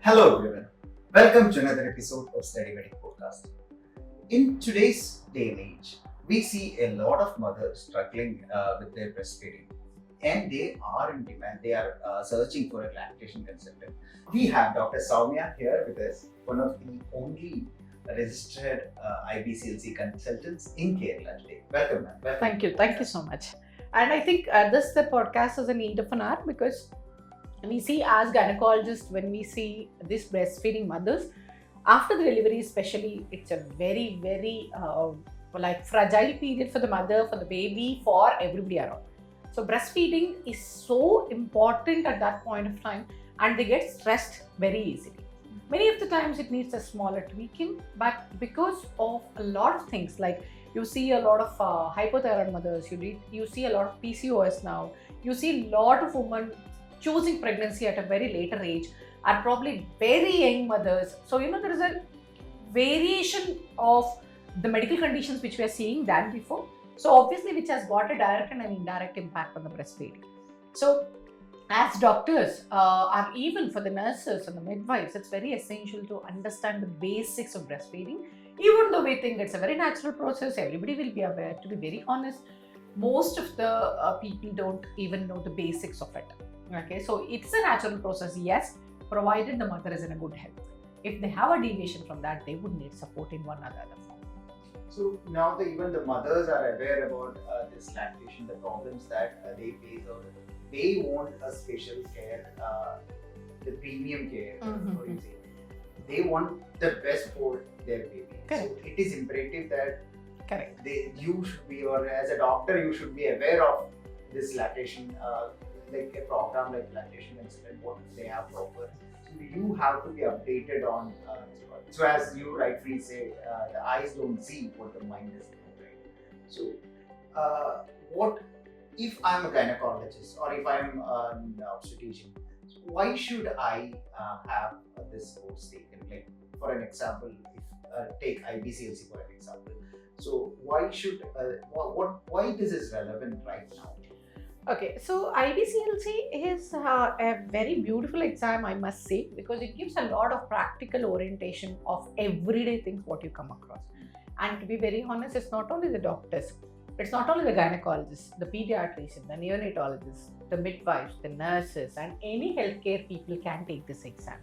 Hello everyone, welcome to another episode of StudyMEDIC Podcast. In today's day and age, we see a lot of mothers struggling with their breastfeeding and they are in demand, they are searching for a lactation consultant. We have Dr. Sowmya here with us, one of the only registered IBCLC consultants in Kerala today. Welcome ma'am. Welcome. Thank you so much. And I think the podcast is a need of an hour because we see as gynecologists, when we see these breastfeeding mothers, after the delivery especially, it's a very, very fragile period for the mother, for the baby, for everybody around. So breastfeeding is so important at that point of time and they get stressed very easily. Many of the times it needs a smaller tweaking, but because of a lot of things, like you see a lot of hypothyroid mothers, you see a lot of PCOS now, you see a lot of women choosing pregnancy at a very later age, are probably very young mothers. So, there is a variation of the medical conditions which we are seeing than before. So, obviously, which has got a direct and an indirect impact on the breastfeeding. So, as doctors, or even for the nurses and the midwives, it's very essential to understand the basics of breastfeeding. Even though we think it's a very natural process, everybody will be aware. To be very honest, most of the people don't even know the basics of it. Okay, so it's a natural process, yes, provided the mother is in a good health. If they have a deviation from that, they would need support in one or the other form. So now even the mothers are aware about this lactation, the problems that they face, or they want a special care, the premium care, for you say. They want the best for their baby. Correct. So it is imperative that Correct. You should be, or as a doctor, you should be aware of this lactation, like a program like lactation consultant, what they have to offer. So you have to be updated on this part. So as you rightfully say, the eyes don't see what the mind is doing, right? So what if I'm a gynecologist or if I'm an obstetrician, why should I have this course taken? Like for an example, if take IBCLC for an example. So why should why this is relevant right now? Okay, so IBCLC is a very beautiful exam, I must say, because it gives a lot of practical orientation of everyday things what you come across. And to be very honest, it's not only the doctors, it's not only the gynecologists, the pediatrician, the neonatologists, the midwives, the nurses, and any healthcare people can take this exam.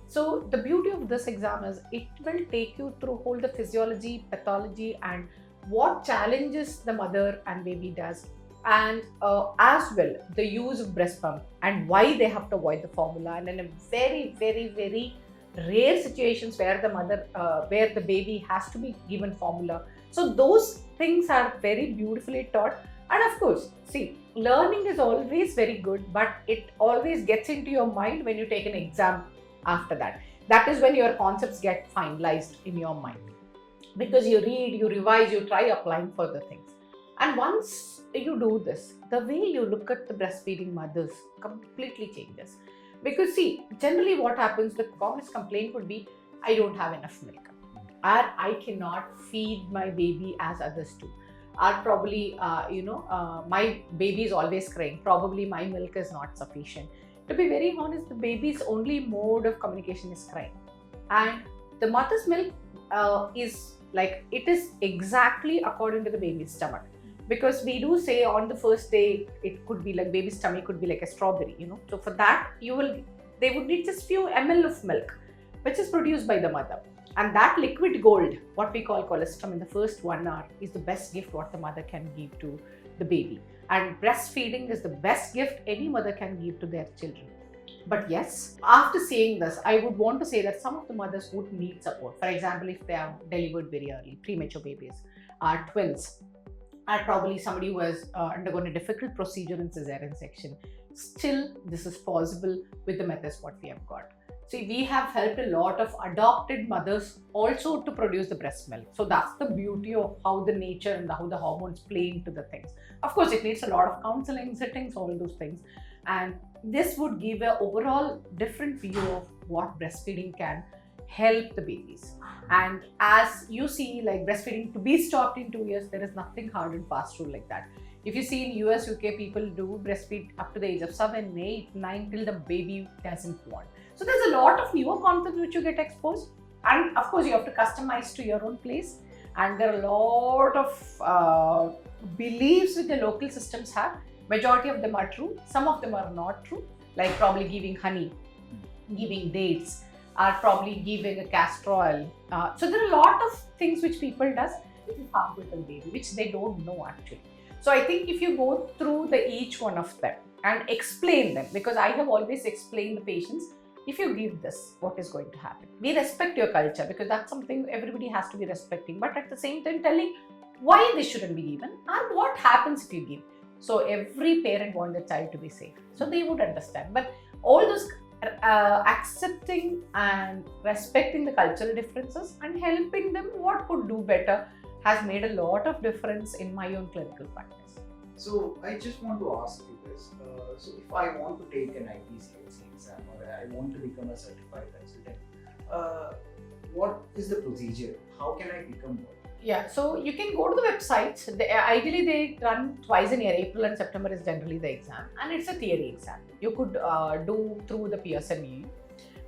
So the beauty of this exam is it will take you through whole the physiology, pathology, and what challenges the mother and baby does. And as well the use of breast pump and why they have to avoid the formula, and in a very, very, very rare situations where the mother where the baby has to be given formula. So those things are very beautifully taught. And of course, see, learning is always very good, but it always gets into your mind when you take an exam. After that is when your concepts get finalized in your mind, because you read, you revise, you try applying for the things. And once you do this, the way you look at the breastfeeding mothers completely changes. Because see, generally what happens, the commonest complaint would be, I don't have enough milk, or I cannot feed my baby as others do, or probably, my baby is always crying, probably my milk is not sufficient. To be very honest, the baby's only mode of communication is crying. And the mother's milk is like, it is exactly according to the baby's stomach. Because we do say on the first day, it could be like baby's tummy could be like a strawberry, So for that, they would need just few ml of milk, which is produced by the mother. And that liquid gold, what we call colostrum, in the first 1 hour is the best gift what the mother can give to the baby. And breastfeeding is the best gift any mother can give to their children. But yes, after saying this, I would want to say that some of the mothers would need support. For example, if they are delivered very early, premature babies, are twins, or probably somebody who has undergone a difficult procedure in cesarean section, still this is possible with the methods what we have got. See, we have helped a lot of adopted mothers also to produce the breast milk. So that's the beauty of how the nature and how the hormones play into the things. Of course, it needs a lot of counseling, sittings, all those things. And this would give an overall different view of what breastfeeding can help the babies. And as you see, like breastfeeding to be stopped in 2 years, there is nothing hard and fast rule like that. If you see in US, UK, people do breastfeed up to the age of 7, 8, 9 till the baby doesn't want. So there's a lot of newer concepts which you get exposed, and of course you have to customize to your own place. And there are a lot of beliefs which the local systems have. Majority of them are true, some of them are not true, like probably giving honey, giving dates, or probably giving a castor oil. So there are a lot of things which people does which is harmful to the baby, which they don't know actually. So I think if you go through each one of them and explain them, because I have always explained the patients, if you give this, what is going to happen? We respect your culture, because that's something everybody has to be respecting, but at the same time telling why this shouldn't be given and what happens if you give. So every parent wants their child to be safe, so they would understand. But all those accepting and respecting the cultural differences and helping them what could do better has made a lot of difference in my own clinical practice. So I just want to ask you this. So if I want to take an IBCLC exam, or I want to become a certified consultant, what is the procedure? How can I become one? Yeah, so you can go to the websites. Ideally, they run twice a year. April and September is generally the exam, and it's a theory exam. You could do through the PSME,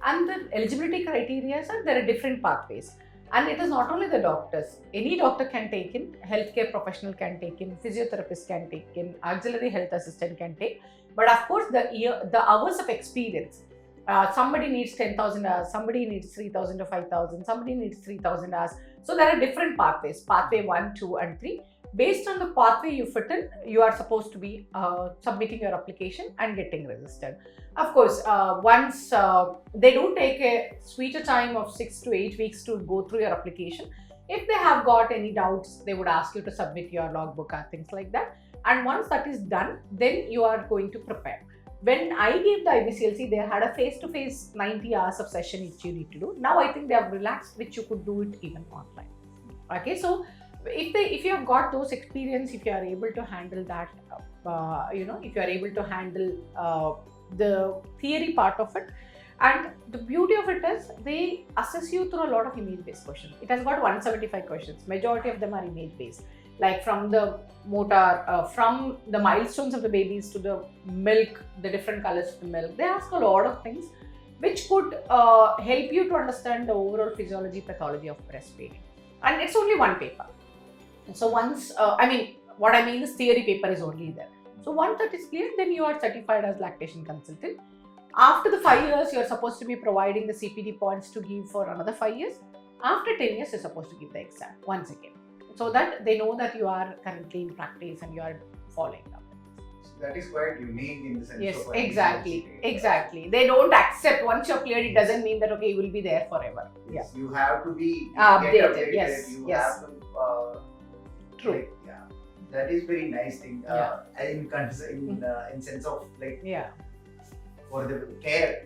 and the eligibility criteria are there are different pathways. And it is not only the doctors. Any doctor can take in, healthcare professional can take in, physiotherapist can take in, auxiliary health assistant can take. But of course, the hours of experience. Somebody needs 10,000 hours, somebody needs 3,000 to 5,000, somebody needs 3,000 hours. So there are different pathways, pathway 1, 2 and 3. Based on the pathway you fit in, you are supposed to be submitting your application and getting registered. Of course, once they do take a sweeter time of 6 to 8 weeks to go through your application. If they have got any doubts, they would ask you to submit your logbook and things like that. And once that is done, then you are going to prepare. When I gave the IBCLC, they had a face-to-face 90 hours of session which you need to do. Now I think they have relaxed, which you could do it even online. Okay, so if you have got those experience, if you are able to handle that, if you are able to handle the theory part of it, and the beauty of it is they assess you through a lot of image-based questions. It has got 175 questions. Majority of them are image-based. Like from the motor, from the milestones of the babies to the milk, the different colors of the milk. They ask a lot of things which could help you to understand the overall physiology, pathology of breastfeeding. And it's only one paper. So once, what I mean is theory paper is only there. So once that is clear, then you are certified as lactation consultant. After the 5 years, you are supposed to be providing the CPD points to give for another 5 years. After 10 years, you're supposed to give the exam once again, so that they know that you are currently in practice and you are following up. So that is quite unique in the sense yes, of exactly. They don't accept once you're cleared, it doesn't mean that okay, you will be there forever. Yes, you have to be updated. Yes, you have to. True. Like, yeah, that is very nice thing. In sense of like. Yeah. For the care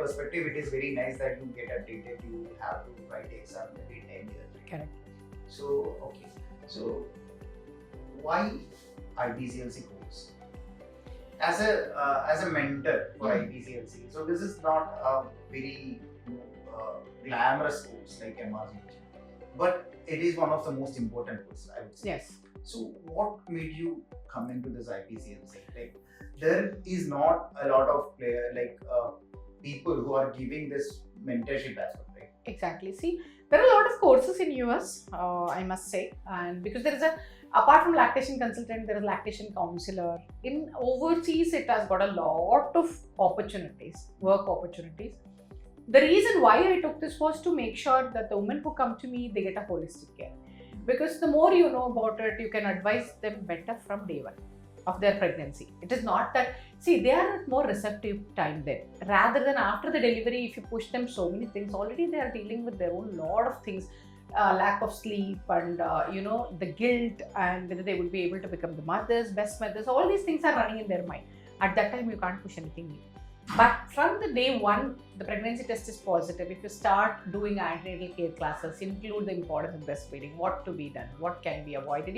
perspective, it is very nice that you get updated. You have to write the exam every 10 years. Correct. So, okay. So, why IBCLC course? As a mentor for IBCLC, so this is not a very glamorous course like MRs, but it is one of the most important courses, I would say. Yes. So, what made you come into this IBCLC? Like, there is not a lot of people who are giving this mentorship as well, right? Exactly. See, there are a lot of courses in US, I must say, and because there is apart from lactation consultant, there is lactation counselor. In overseas, it has got a lot of opportunities, work opportunities. The reason why I took this was to make sure that the women who come to me, they get a holistic care. Because the more you know about it, you can advise them better from day one of their pregnancy. It is not that, see, they are more receptive time then. Rather than after the delivery, if you push them so many things, already they are dealing with their own lot of things, lack of sleep and, the guilt and whether they would be able to become the mothers, best mothers, all these things are running in their mind. At that time, you can't push anything new. But from the day one, the pregnancy test is positive. If you start doing antenatal care classes, include the importance of breastfeeding, what to be done, what can be avoided,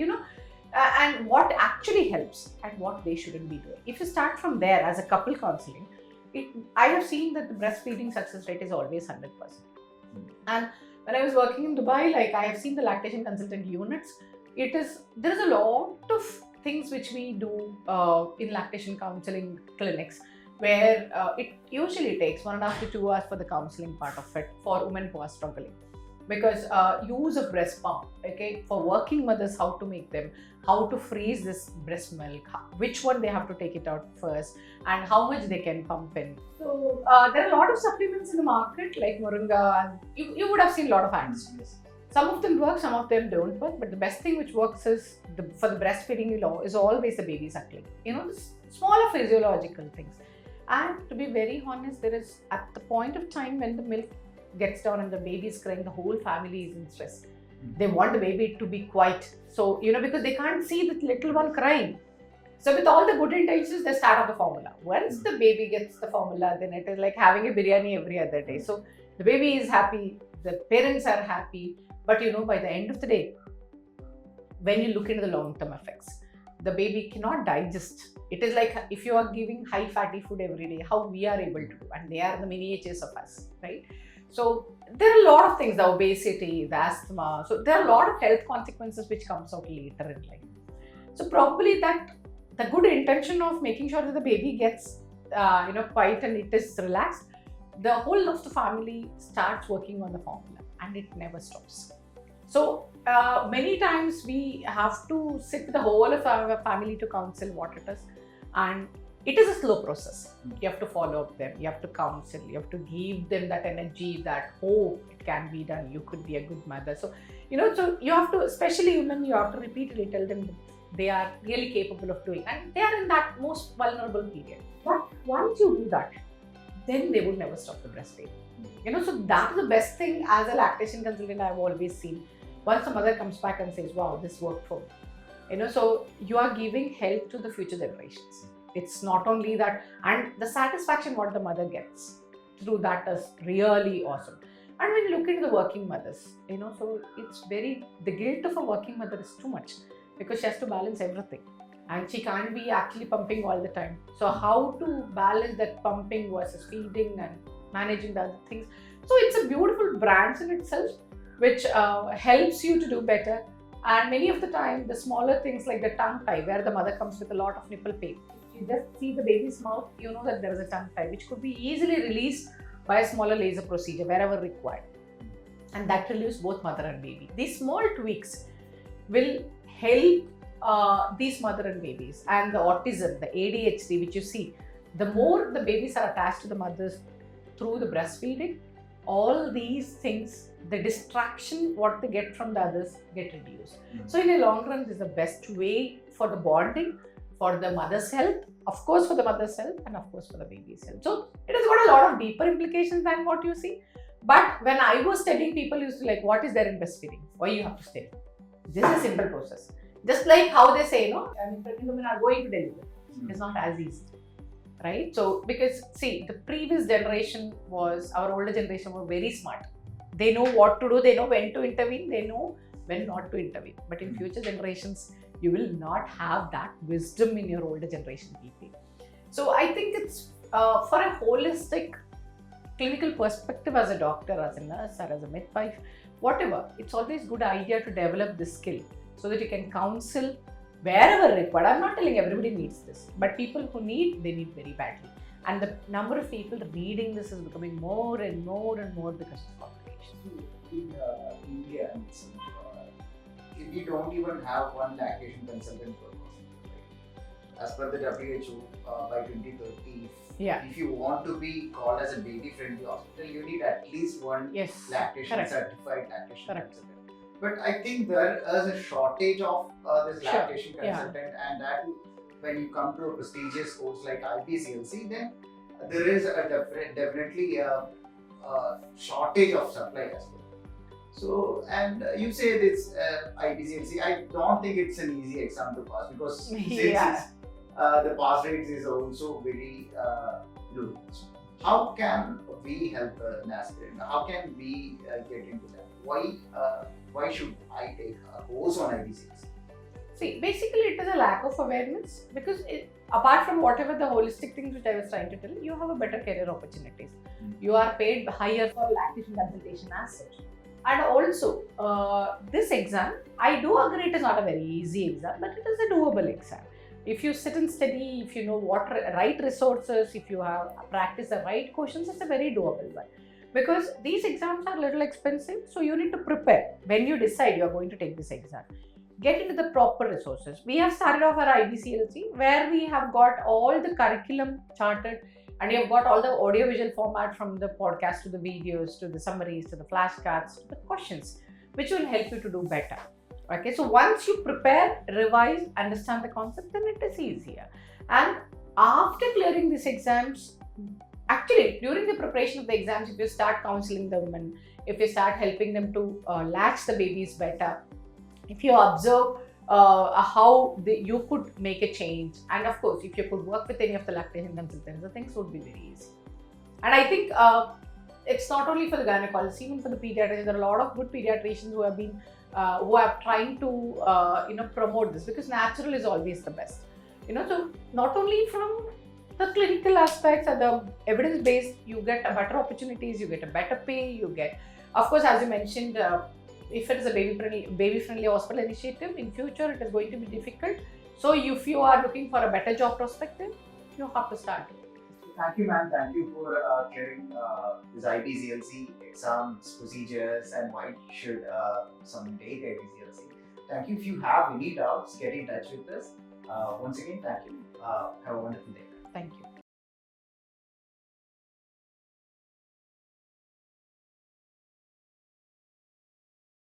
and what actually helps and what they shouldn't be doing. If you start from there as a couple counseling, I have seen that the breastfeeding success rate is always 100%. And when I was working in Dubai, I have seen the lactation consultant units, there is a lot of things which we do in lactation counseling clinics, where it usually takes 1.5 to 2 hours for the counseling part of it for women who are struggling. Because use of breast pump, okay, for working mothers, how to make them, how to freeze this breast milk, which one they have to take it out first, and how much they can pump in. So there are a lot of supplements in the market like moringa, and you would have seen a lot of ads. Some of them work, some of them don't work, but the best thing which works is for the breastfeeding is always the baby suckling. The smaller physiological things. And to be very honest, there is at the point of time when the milk gets down and the baby is crying, the whole family is in stress. They want the baby to be quiet. So, because they can't see the little one crying. So with all the good intentions, they start off the formula. Once the baby gets the formula, then it is like having a biryani every other day. So the baby is happy, the parents are happy, but by the end of the day, when you look into the long-term effects, the baby cannot digest. It is like if you are giving high fatty food every day, how we are able to do, and they are the miniatures of us, right? So there are a lot of things, the obesity, the asthma. So there are a lot of health consequences which comes out later in life. So probably that the good intention of making sure that the baby gets quiet and it is relaxed, the whole of the family starts working on the formula and it never stops. So many times we have to sit with the whole of our family to counsel what it is, and it is a slow process. You have to follow up them, you have to counsel, you have to give them that energy that, it can be done, you could be a good mother. So, so you have to, especially women, you have to repeatedly tell them that they are really capable of doing, and they are in that most vulnerable period. But once you do that, then they would never stop the breastfeeding. So that is the best thing as a lactation consultant I've always seen. Once the mother comes back and says, wow, this worked for me. So you are giving help to the future generations. It's not only that, and the satisfaction what the mother gets through that is really awesome. And when you look into the working mothers, so it's the guilt of a working mother is too much because she has to balance everything. And she can't be actually pumping all the time. So how to balance that pumping versus feeding and managing the other things. So it's a beautiful branch in itself, which helps you to do better. And many of the time, the smaller things like the tongue tie, where the mother comes with a lot of nipple pain. You just see the baby's mouth, you know that there is a tongue tie, which could be easily released by a smaller laser procedure wherever required. And that relieves both mother and baby. These small tweaks will help these mother and babies. And the autism, the ADHD, which you see, the more the babies are attached to the mothers through the breastfeeding, all these things, the distraction what they get from the others get reduced. So in the long run, this is the best way for the bonding, for the mother's health, of course for the mother's health, and of course for the baby's health. So it has got a lot of deeper implications than what you see. But when I was studying, people used to like, what is there in breastfeeding? Why you have to study? This is a simple process. Just like how they say, pregnant women are going to deliver. It's not as easy, right? So, because see, the previous generation our older generation were very smart. They know what to do, they know when to intervene, they know when not to intervene. But in future generations, you will not have that wisdom in your older generation people. So, I think it's for a holistic clinical perspective as a doctor, as a nurse, or as a midwife, whatever, it's always a good idea to develop this skill so that you can counsel wherever required. I'm not telling everybody needs this, but people who they need very badly. And the number of people reading this is becoming more and more and more because of complications. In India, we don't even have one lactation consultant per person. Right? As per the WHO, by 2030, if you want to be called as a baby-friendly hospital, you need at least one lactation certified lactation consultant. But I think there is a shortage of this lactation consultant, and that when you come to a prestigious course like IBCLC, then there is definitely a shortage of supply as well. So, and you say this IBCLC, I don't think it's an easy exam to pass because since the pass rate is also very low. How can we help an aspirant? How can we get into that? Why should I take a course on IBCLC? See, basically it is a lack of awareness because apart from whatever the holistic things which I was trying to tell, you have a better career opportunities. You are paid higher for lactation consultation as such. And also, this exam, I do agree it is not a very easy exam, but it is a doable exam. If you sit and study, if you know what right resources, if you have practice the right questions, it's a very doable one. Because these exams are a little expensive, so you need to prepare when you decide you are going to take this exam. Get into the proper resources. We have started off our IBCLC where we have got all the curriculum charted, and you have got all the audiovisual format from the podcast to the videos to the summaries to the flashcards to the questions, which will help you to do better. Okay, so once you prepare, revise, understand the concept, then it is easier. And after clearing these exams, actually during the preparation of the exams, if you start counseling them and if you start helping them to latch the babies better, if you observe how you could make a change, and of course if you could work with any of the lactation consultants, the things would be very easy. And I think it's not only for the gynecologists, even for the pediatricians. There are a lot of good pediatricians who have been who are trying to promote this, because natural is always the best. So not only from the clinical aspects and the evidence-based, you get a better opportunities, you get a better pay, you get, of course, as you mentioned, if it is a baby-friendly hospital initiative, in future it is going to be difficult. So if you are looking for a better job perspective, you have to start. Thank you, ma'am. Thank you for clearing this IBCLC exams, procedures, and why should someone take IBCLC. Thank you. If you have any doubts, get in touch with us. Once again, thank you. Have a wonderful day. Thank you.